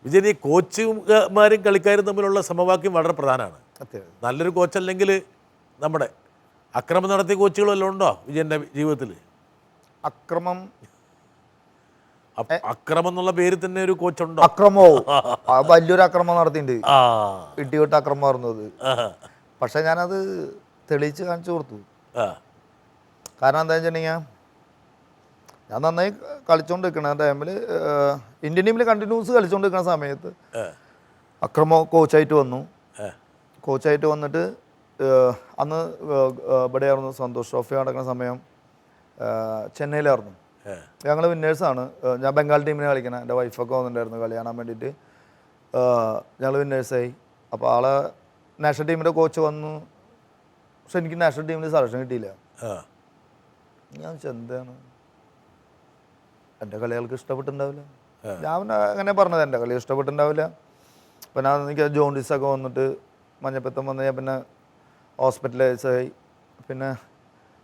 വിജയൻ, ഈ കോച്ചുമാരും കളിക്കാരും തമ്മിലുള്ള സമവാക്യം വളരെ പ്രധാനമാണ്. നല്ലൊരു കോച്ചല്ലെങ്കിൽ നമ്മുടെ അക്രമം നടത്തിയ കോച്ചുകൾ വല്ലതും ഉണ്ടോ വിജയൻ്റെ ജീവിതത്തിൽ? അക്രമം എന്നുള്ള പേര് തന്നെ ഒരു കോച്ചുണ്ടോ? അക്രമോ വലിയൊരു അക്രമം നടത്തിയിട്ടുണ്ട്, ഇടിവിട്ട് അക്രമം പറഞ്ഞത്. പക്ഷെ ഞാനത് തെളിയിച്ച് കാണിച്ചു കൊടുത്തു. കാരണം എന്താ വെച്ചിട്ടുണ്ടെങ്കിൽ ഞാൻ നന്നായി കളിച്ചുകൊണ്ടിരിക്കുന്ന ടൈമിൽ, ഇന്ത്യൻ ടീമിൽ കണ്ടിന്യൂസ് കളിച്ചുകൊണ്ടിരിക്കുന്ന സമയത്ത് അക്രമോ കോച്ചായിട്ട് വന്നു. കോച്ചായിട്ട് വന്നിട്ട് അന്ന് ഇവിടെയായിരുന്നു സന്തോഷ് ട്രോഫി നടക്കുന്ന സമയം, ചെന്നൈയിലായിരുന്നു. ഞങ്ങൾ വിന്നേഴ്സാണ്. ഞാൻ ബംഗാൾ ടീമിനെ കളിക്കണം. എൻ്റെ വൈഫൊക്കെ വന്നിട്ടുണ്ടായിരുന്നു കളി കാണാൻ വേണ്ടിയിട്ട്. ഞങ്ങൾ വിന്നേഴ്സായി. അപ്പോൾ ആളെ നാഷണൽ ടീമിൻ്റെ കോച്ച് വന്നു. പക്ഷെ എനിക്ക് നാഷണൽ ടീമിൽ സെലക്ഷൻ കിട്ടിയില്ല. ഞാൻ എന്താണ്, എൻ്റെ കളികൾക്ക് ഇഷ്ടപ്പെട്ടിട്ടുണ്ടാവില്ല. ഞാൻ അങ്ങനെ പറഞ്ഞത്, എൻ്റെ കളി ഇഷ്ടപ്പെട്ടിട്ടുണ്ടാവില്ല. പിന്നെ എനിക്ക് ജോണ്ടിസൊക്കെ വന്നിട്ട് മഞ്ഞപ്പിത്തം വന്നു. ഞാൻ പിന്നെ ഹോസ്പിറ്റലൈസായി. പിന്നെ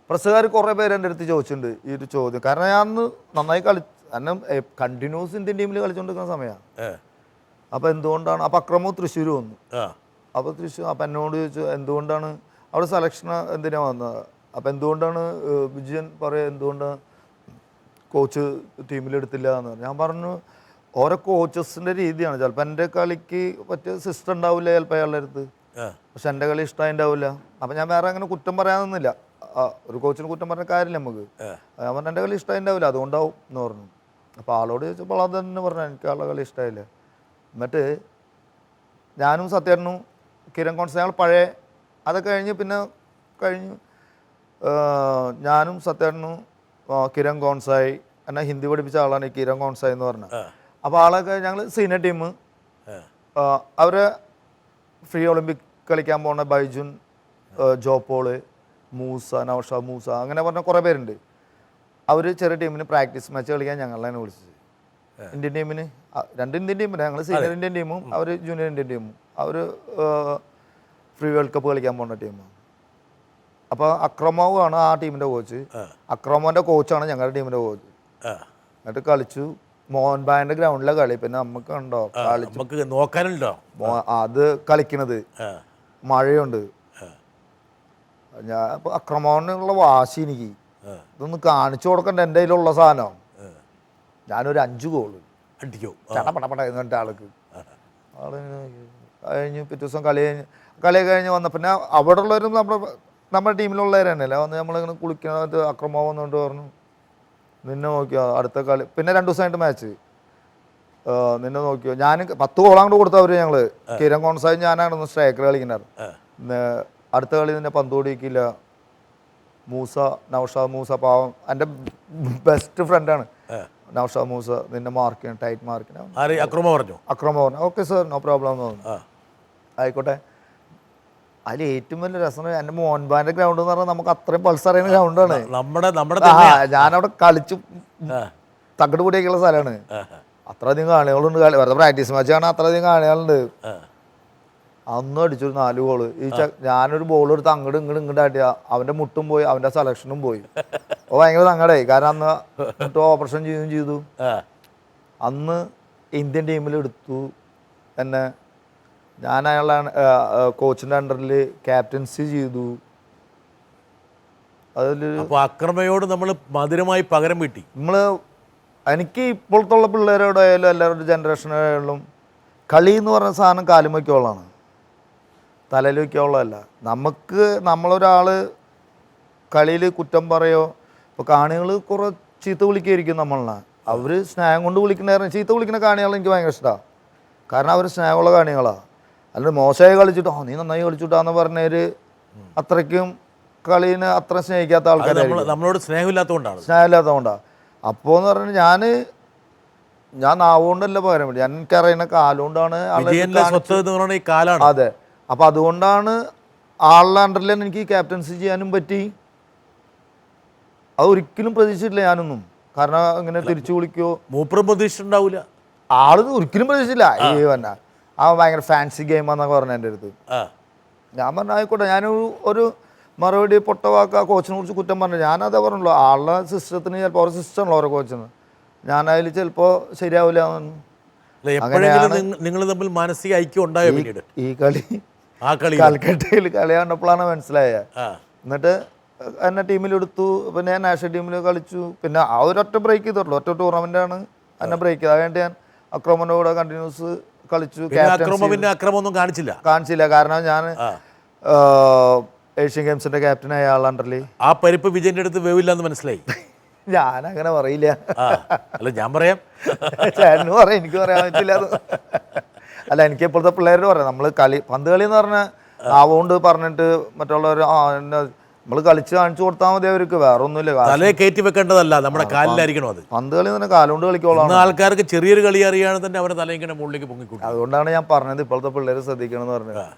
പ്രസ്സുകാർ കുറേ പേര് എൻ്റെ അടുത്ത് ചോദിച്ചിട്ടുണ്ട് ഈ ഒരു ചോദ്യം. കാരണം ഞാൻ അന്ന് നന്നായി കാരണം കണ്ടിന്യൂസ് ഇന്ത്യൻ ടീമിൽ കളിച്ചുകൊണ്ടിരിക്കുന്ന സമയമാണ്. അപ്പോൾ എന്തുകൊണ്ടാണ്, അപ്പോൾ അക്രമവും തൃശ്ശൂർ വന്നു. അപ്പോൾ അപ്പം എന്നോട് ചോദിച്ചു എന്തുകൊണ്ടാണ് അവിടെ സെലക്ഷൻ എന്തിനാണ് വന്നത്. അപ്പം എന്തുകൊണ്ടാണ് വിജയൻ പറയുക എന്തുകൊണ്ടാണ് കോച്ച് ടീമിലെടുത്തില്ല എന്ന് പറഞ്ഞു. ഞാൻ പറഞ്ഞു ഓരോ കോച്ചസിൻ്റെ രീതിയാണ്. ചിലപ്പോൾ എൻ്റെ കളിക്ക് പറ്റിയ സിസ്റ്റം ഉണ്ടാവില്ല ചിലപ്പോൾ അയാളുടെ അടുത്ത്, പക്ഷെ എൻ്റെ കളി ഇഷ്ടമായി ഉണ്ടാവില്ല. അപ്പം ഞാൻ വേറെ അങ്ങനെ കുറ്റം പറയാനൊന്നുമില്ല. ഒരു കോച്ചിന് കുറ്റം പറഞ്ഞ കാര്യമില്ല നമുക്ക്. ഞാൻ പറഞ്ഞു എൻ്റെ കളി ഇഷ്ടമായി ഉണ്ടാവില്ല, അതുകൊണ്ടാവും എന്ന് പറഞ്ഞു. അപ്പോൾ ആളോട് ചോദിച്ചപ്പോൾ അത് തന്നെ പറഞ്ഞു എനിക്ക് ആളുടെ കളി ഇഷ്ടമായില്ല. എന്നിട്ട് ഞാനും സത്യേട്ടനും കിരൺ കോൺസ് ഞങ്ങൾ പഴയ അതൊക്കെ കഴിഞ്ഞ് പിന്നെ കഴിഞ്ഞു. ഞാനും സത്യേട്ടനും കിരൺ കോൺസായി, എന്നെ ഹിന്ദി പഠിപ്പിച്ച ആളാണ് ഈ കിരൺ കോൺസായി എന്ന് പറഞ്ഞത്. അപ്പോൾ ആളൊക്കെ ഞങ്ങൾ സീനിയർ ടീം, അവരെ ഫ്രീ ഒളിമ്പിക് കളിക്കാൻ പോകുന്ന ബൈജുൻ, ജോപോള്, മൂസ, നൗഷ മൂസ, അങ്ങനെ പറഞ്ഞ കുറേ പേരുണ്ട്. അവർ ചെറിയ ടീമിന് പ്രാക്ടീസ് മാച്ച് കളിക്കാൻ ഞങ്ങളാണ് വിളിച്ചത്. ഇന്ത്യൻ ടീമിന് 2 ഇന്ത്യൻ ടീമിന്, ഞങ്ങൾ സീനിയർ ഇന്ത്യൻ ടീമും അവർ ജൂനിയർ ഇന്ത്യൻ ടീമും. അവർ ഫ്രീ വേൾഡ് കപ്പ് കളിക്കാൻ പോകുന്ന ടീമാണ്. അപ്പോൾ അക്രമോവാണ് ആ ടീമിൻ്റെ കോച്ച്. അക്രമോൻ്റെ കോച്ചാണ് ഞങ്ങളുടെ ടീമിൻ്റെ കോച്ച്. എന്നിട്ട് കളിച്ചു. മോഹൻ ബാഗിൻ്റെ ഗ്രൗണ്ടിലെ കളി. പിന്നെ നമുക്ക് ഉണ്ടോ കളിച്ച് നോക്കാനുണ്ടോ അത് കളിക്കണത്, മഴയുണ്ട്. ഞാൻ ഇപ്പോൾ അക്രമോനുള്ള വാശി എനിക്ക് ഇതൊന്ന് കാണിച്ചു കൊടുക്കണ്ട എൻ്റെ കയ്യിലുള്ള സാധനം. ഞാനൊരു 5 ഗോള് അടിക്കോ ചടപടപട എന്നിട്ട് ആൾക്ക് കഴിഞ്ഞ് പിറ്റേ ദിവസം കളി കഴിഞ്ഞ് വന്ന പിന്നെ അവിടെ ഉള്ളവരും നമ്മുടെ ടീമിലുള്ളവർ തന്നെയല്ലേ വന്ന് നമ്മളിങ്ങനെ കുളിക്കണത് അക്രമം വന്നുകൊണ്ട് പറഞ്ഞു നിന്നെ നോക്കിയോ അടുത്ത കളി. പിന്നെ 2 ദിവസമായിട്ട് മാച്ച് നിന്നെ നോക്കിയോ. ഞാൻ 10 ഗോൾ അങ്ങോട്ട് കൊടുത്തവർ ഞങ്ങൾ കിരൺ കോൺസായി ഞാനാണ് സ്ട്രൈക്കർ കളിക്കുന്നത്. അടുത്ത കളി നിന്നെ പന്ത് ഓടിക്കില്ല. മൂസ നൗഷാദ് മൂസ പാവം എൻ്റെ ബെസ്റ്റ് ഫ്രണ്ടാണ് നൗഷാദ് മൂസ, നിന്നെ മാർക്ക് ചെയ്യണം ടൈറ്റ് മാർക്ക് ചെയ്യണം. അക്രമ പറഞ്ഞു ഓക്കെ സാർ നോ പ്രോബ്ലം എന്ന് പറഞ്ഞു. ആയിക്കോട്ടെ. അതിൽ ഏറ്റവും വലിയ രസം എൻ്റെ മോഹൻബാഗിൻ്റെ ഗ്രൗണ്ട് എന്ന് പറഞ്ഞാൽ നമുക്ക് അത്രയും പൾസ് അറിയുന്ന ഗ്രൗണ്ടാണ്. ഞാനവിടെ കളിച്ച് തകട് പൊടിയൊക്കെയുള്ള സ്ഥലമാണ്. അത്രയധികം കാണികളുണ്ട്. വെറുതെ പ്രാക്ടീസ് മാച്ച് കാണാൻ അത്രയധികം കാണികളുണ്ട്. അന്നും അടിച്ചൊരു 4 ഗോള്. ഞാനൊരു ബോൾ എടുത്ത് അങ്ങോട്ട് ഇങ്ങോട്ട് ആട്ടിയ അവൻ്റെ മുട്ടും പോയി, അവൻ്റെ സെലക്ഷനും പോയി. അപ്പോൾ ഭയങ്കര സങ്കടമായി. കാരണം അന്ന് മുട്ട് ഓപ്പറേഷൻ ചെയ്യുകയും ചെയ്തു. അന്ന് ഇന്ത്യൻ ടീമിൽ എടുത്തു എന്നെ. ഞാൻ അയാളുടെ കോച്ചിൻ്റെ അണ്ടറിൽ ക്യാപ്റ്റൻസി ചെയ്തു. അതിൽ അക്രമയോട് നമ്മൾ മധുരമായി പകരം വീട്ടി. എനിക്ക് ഇപ്പോഴത്തുള്ള പിള്ളേരോടായാലും എല്ലാവരുടെ ജനറേഷനായാലും കളി എന്ന് പറഞ്ഞ സാധനം കാലും വയ്ക്കുള്ളതാണ്, തലയിൽ വയ്ക്കുള്ളതല്ല. നമ്മളൊരാൾ കളിയിൽ കുറ്റം പറയോ. ഇപ്പോൾ കാണികൾ കുറേ ചീത്ത വിളിക്കുകയായിരിക്കും നമ്മളെ. അവർ സ്നേഹം കൊണ്ട് വിളിക്കണമായിരുന്നു. ചീത്ത വിളിക്കുന്ന കാണികൾ എനിക്ക് ഭയങ്കര ഇഷ്ടമാണ്. കാരണം അവർ സ്നേഹമുള്ള കാണികളാണ്. അല്ലാണ്ട് മോശമായി കളിച്ചിട്ടോ നീ നന്നായി കളിച്ചിട്ടാന്ന് പറഞ്ഞവര് അത്രയ്ക്കും കളീനെ അത്ര സ്നേഹിക്കാത്ത ആൾക്കാരാണ്. നമ്മളോട് സ്നേഹമില്ലാത്തതുകൊണ്ടാണ്. അപ്പോൾ എന്ന് പറഞ്ഞാൽ ഞാൻ നാവുകൊണ്ടല്ല പകരം വേണ്ടി എനിക്കറിയുന്ന കാലുകൊണ്ടാണ്. അതെ. അപ്പം അതുകൊണ്ടാണ് ആളുടെ അണ്ടറിൽ തന്നെ എനിക്ക് ക്യാപ്റ്റൻസി ചെയ്യാനും പറ്റി. അത് ഒരിക്കലും പ്രതീക്ഷിച്ചിട്ടില്ല ഞാനൊന്നും. കാരണം ഇങ്ങനെ തിരിച്ചു വിളിക്കോ മൂപ്പറും പ്രതീക്ഷിച്ചിട്ടുണ്ടാവില്ല. ആള് ഒരിക്കലും പ്രതീക്ഷിച്ചില്ല. ഈ തന്നെ ഭയങ്കര ഫാൻസി ഗെയിമാന്നൊക്കെ പറഞ്ഞു എൻ്റെ അടുത്ത്. ഞാൻ പറഞ്ഞു ആയിക്കോട്ടെ. ഒരു മറുപടി പൊട്ടവാക്ക കോച്ചിനെ കുറിച്ച് കുറ്റം പറഞ്ഞു. ഞാനതേ പറഞ്ഞുള്ളൂ. ആളുടെ സിസ്റ്റത്തിന് ചിലപ്പോൾ ഓരോ സിസ്റ്റമാണല്ലോ ഓരോ കോച്ചിന്. ഞാനതിൽ ചിലപ്പോൾ ശരിയാവില്ല എന്ന്. അല്ല, എപ്പോഴെങ്കിലും നിങ്ങൾ തമ്മിൽ മാനസിക ഐക്യം ഉണ്ടായോ പിന്നീട് ഈ കളി ആ കളി? കൽക്കട്ടയിൽ കളി കണ്ടപ്പോഴാണ് മനസ്സിലായത്. ആ എന്നിട്ട് എന്നെ ടീമിലെടുത്തു. പിന്നെ ഞാൻ നാഷണൽ ടീമിൽ കളിച്ചു. പിന്നെ ആ ഒരൊറ്റ ബ്രേക്ക് ചെയ്തിട്ടുള്ളൂ, ഒറ്റ ടൂർണമെൻ്റാണ് എന്നെ ബ്രേക്ക് ചെയ്തത്. അതുകൊണ്ട് ഞാൻ അക്രമൻ്റെ കൂടെ കണ്ടിന്യൂസ് കളിച്ചു. പിന്നെ അക്രമൊന്നും കാണിച്ചില്ല, കാരണം ഞാൻ ഏഷ്യൻ ഗെയിംസിന്റെ ക്യാപ്റ്റൻ ആയ ആൾ അണ്ടറിൽ. ആ പരിപ്പ് വിജയന്റെ അടുത്ത് വേവില്ലെന്ന് മനസ്സിലായി. ഞാനങ്ങനെ പറയില്ല. അല്ല, ഞാൻ പറയാം, ചേട്ടന് പറയാം, എനിക്ക് പറയാൻ പറ്റില്ല. അല്ല, എനിക്ക് ഇപ്പോഴത്തെ പിള്ളേരോട് പറയാം, നമ്മൾ പന്ത് കളി എന്ന് പറഞ്ഞാൽ ആവുകൊണ്ട് പറഞ്ഞിട്ട് മറ്റുള്ളവർ നമ്മൾ കളിച്ച് കാണിച്ചു കൊടുത്താൽ മതി അവർക്ക്, വേറെ ഒന്നുമില്ല. തലയെ കയറ്റി വെക്കേണ്ടതല്ല, നമ്മുടെ കാലിലായിരിക്കണം അത്. പന്ത് കളി തന്നെ കാലുകൊണ്ട് കളിക്കോളാം. ആൾക്കാർക്ക് ചെറിയൊരു കളി അറിയാതെ തന്നെ അവരെ തല ഇങ്ങനെ മുകളിലേക്ക് പൊങ്ങിക്കൂട്ടും. അതുകൊണ്ടാണ് ഞാൻ പറഞ്ഞത് ഇപ്പോഴത്തെ പിള്ളേർ ശ്രദ്ധിക്കണം എന്ന് പറഞ്ഞത്.